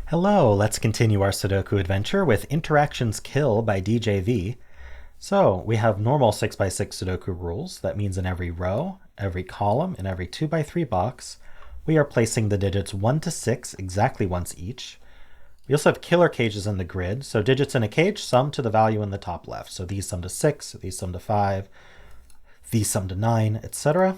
Hello, let's continue our Sudoku adventure with Interactions Kill by DJV. So we have normal 6x6 Sudoku rules. That means in every row, every column, and every 2x3 box, we are placing the digits 1 to 6 exactly once each. We also have killer cages in the grid. So digits in a cage sum to the value in the top left. So these sum to 6, these sum to 5, these sum to 9, etc.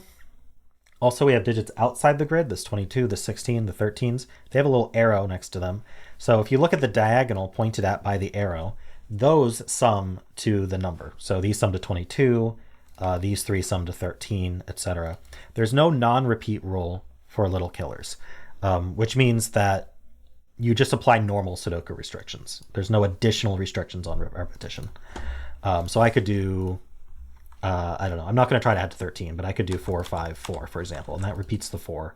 Also, we have digits outside the grid, this 22, the 16, the 13s. They have a little arrow next to them. So if you look at the diagonal pointed at by the arrow, those sum to the number. So these sum to 22, these three sum to 13, etc. There's no non-repeat rule for little killers, which means that you just apply normal Sudoku restrictions. There's no additional restrictions on repetition. So I could do I don't know. I'm not going to try to add to 13, but I could do 4, 5, 4, for example, and that repeats the 4.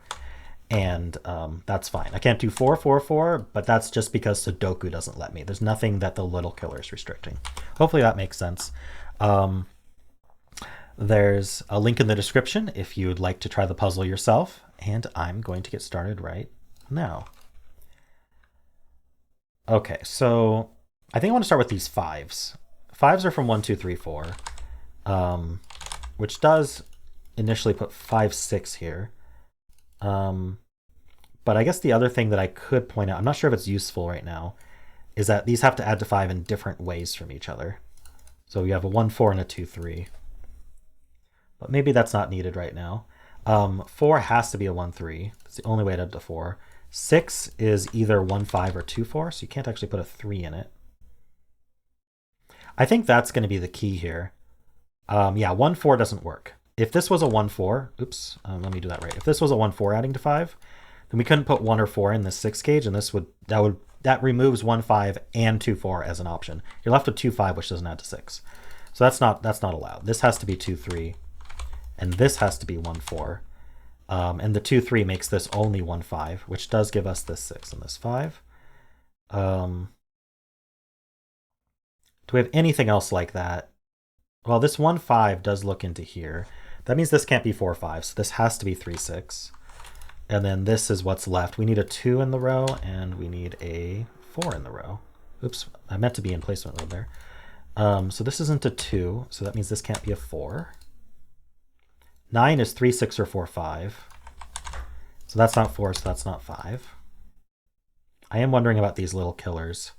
And that's fine. I can't do 4, 4, 4, but that's just because Sudoku doesn't let me. There's nothing that the little killer is restricting. Hopefully that makes sense. There's a link in the description if you'd like to try the puzzle yourself, and I'm going to get started right now. Okay, so I think I want to start with these 5s. 5s are from 1, 2, 3, 4. Which does initially put 5, 6 here. But I guess the other thing that I could point out, I'm not sure if it's useful right now, is that these have to add to 5 in different ways from each other. So you have a 1, 4 and a 2, 3. But maybe that's not needed right now. 4 has to be a 1, 3. That's the only way to add to 4. 6 is either 1, 5 or 2, 4, so you can't actually put a 3 in it. I think that's going to be the key here. Yeah, 1, 4 doesn't work. If this was a 1, 4, oops, let me do that right. If this was a 1, 4 adding to 5, then we couldn't put 1 or 4 in this 6 cage, and that removes 1, 5 and 2, 4 as an option. You're left with 2, 5, which doesn't add to 6. So that's not allowed. This has to be 2, 3, and this has to be 1, 4. And the 2, 3 makes this only 1, 5, which does give us this 6 and this 5. Do we have anything else like that? Well, this 1, 5 does look into here. That means this can't be 4, 5, so this has to be 3, 6. And then this is what's left. We need a 2 in the row, and we need a 4 in the row. Oops, I meant to be in placement mode there. So this isn't a 2, so that means this can't be a 4. 9 is 3, 6, or 4, 5. So that's not 4, so that's not 5. I am wondering about these little killers.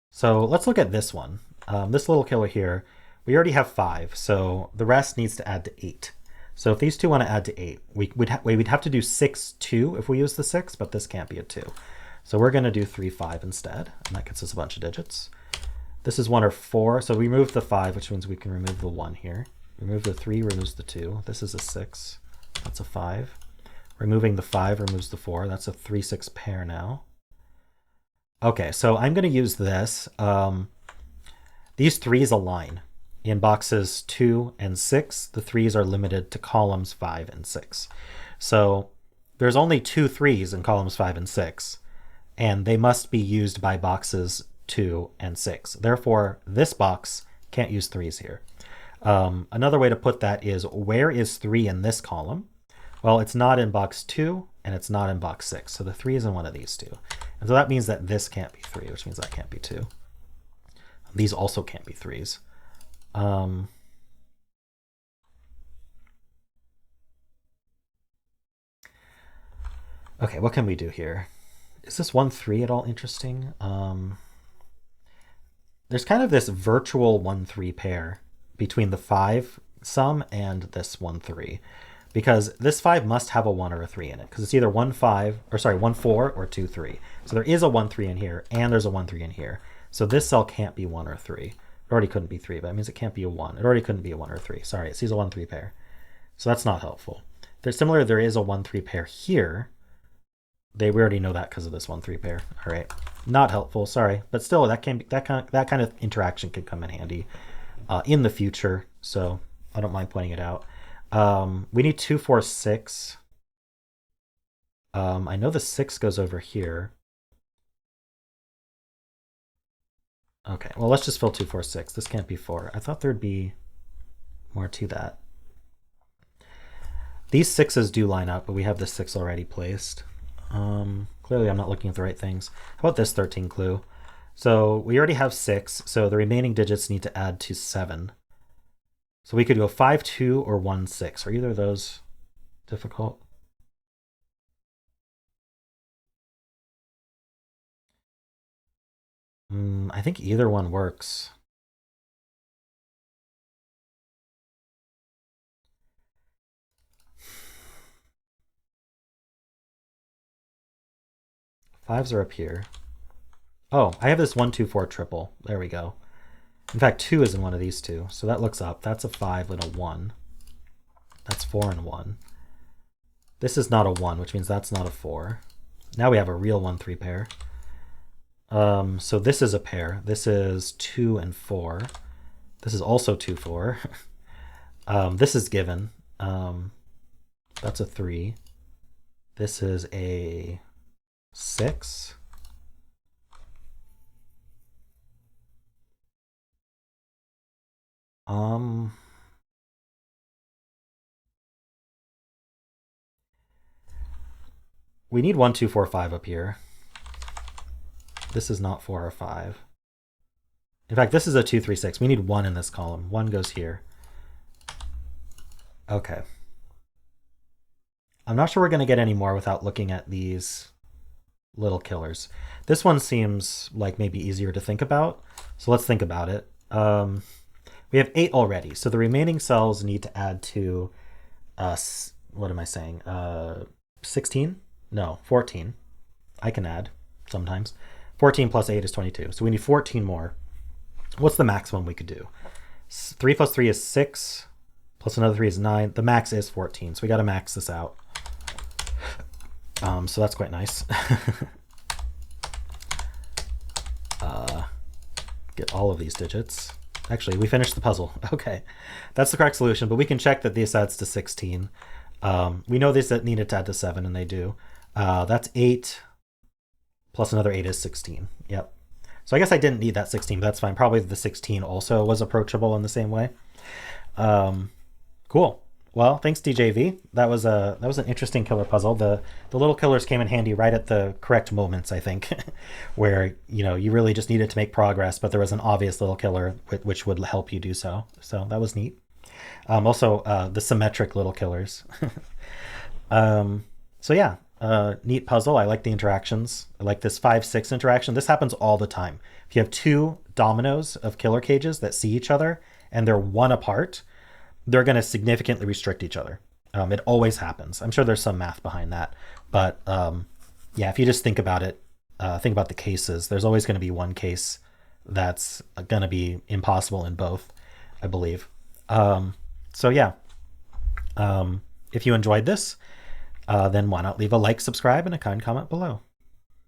So let's look at this one. This little killer here, we already have 5, so the rest needs to add to 8. So if these two want to add to 8, we'd have to do 6, 2 if we use the 6, but this can't be a 2. So we're going to do 3, 5 instead, and that gets us a bunch of digits. This is 1 or 4, so we remove the 5, which means we can remove the 1 here. Remove the 3, removes the 2. This is a 6. That's a 5. Removing the 5 removes the 4. That's a 3, 6 pair now. Okay, so I'm going to use this. These 3s align. In boxes 2 and 6, the 3s are limited to columns 5 and 6. So there's only 2 3s in columns 5 and 6, and they must be used by boxes 2 and 6. Therefore, this box can't use 3s here. Another way to put that is, where is 3 in this column? Well, it's not in box 2, and it's not in box 6. So the 3 is in one of these two. And so that means that this can't be 3, which means that can't be 2. These also can't be 3s. Okay, what can we do here? Is this 1, 3 at all interesting? There's kind of this virtual 1, 3 pair between the 5 sum and this 1, 3. Because this 5 must have a 1 or a 3 in it, because it's either 1, 5, or sorry, 1, 4 or 2, 3. So there is a 1, 3 in here, and there's a 1, 3 in here. So this cell can't be 1 or 3. It already couldn't be 3, but that means it can't be a 1. It already couldn't be a 1 or 3. Sorry, it sees a 1, 3 pair. So that's not helpful. Similar, there is a 1, 3 pair here. We already know that because of this 1, 3 pair. All right, not helpful. Sorry, but still, that kind of interaction could come in handy in the future. So I don't mind pointing it out. We need 2, 4, 6. I know the 6 goes over here. Okay, well, let's just fill 2, 4, 6. This can't be 4. I thought there'd be more to that. These 6s do line up, but we have the 6 already placed. Clearly I'm not looking at the right things. How about this 13 clue? So we already have 6, so the remaining digits need to add to 7. So we could go 5, 2, or 1, 6. Are either of those difficult? I think either one works. Fives are up here. Oh, I have this 1, 2, 4 triple. There we go. In fact, 2 is in one of these two. So that looks up. That's a 5 and a 1. That's 4 and 1. This is not a 1, which means that's not a 4. Now we have a real 1, 3 pair. So this is a pair. This is 2 and 4. This is also 2, 4. This is given. That's a 3. This is a 6. We need 1, 2, 4, 5 up here. This is not 4 or 5. In fact, this is a 2, 3, 6. We need 1 in this column. 1 goes here. Okay. I'm not sure we're going to get any more without looking at these little killers. This one seems like maybe easier to think about. So let's think about it. We have 8 already. So the remaining cells need to add to, what am I saying? 16? No, 14. I can add sometimes. 14 plus 8 is 22. So we need 14 more. What's the maximum we could do? 3 plus 3 is 6. Plus another 3 is 9. The max is 14. So we got to max this out. So that's quite nice. Get all of these digits. Actually, we finished the puzzle. Okay, that's the correct solution, but we can check that this adds to 16. We know this needed to add to 7, and they do. That's 8 plus another 8 is 16. Yep. So I guess I didn't need that 16, but that's fine. Probably the 16 also was approachable in the same way. Cool. Well, thanks DJV. That was an interesting killer puzzle. The little killers came in handy right at the correct moments, I think, where you really just needed to make progress, but there was an obvious little killer which would help you do so. So that was neat. Also, the symmetric little killers. So yeah, neat puzzle. I like the interactions. I like this 5-6 interaction. This happens all the time. If you have 2 dominoes of killer cages that see each other and they're 1 apart, they're going to significantly restrict each other. It always happens. I'm sure there's some math behind that. But yeah, if you just think about it, think about the cases, there's always going to be one case that's going to be impossible in both, I believe. So yeah, if you enjoyed this, then why not leave a like, subscribe, and a kind comment below.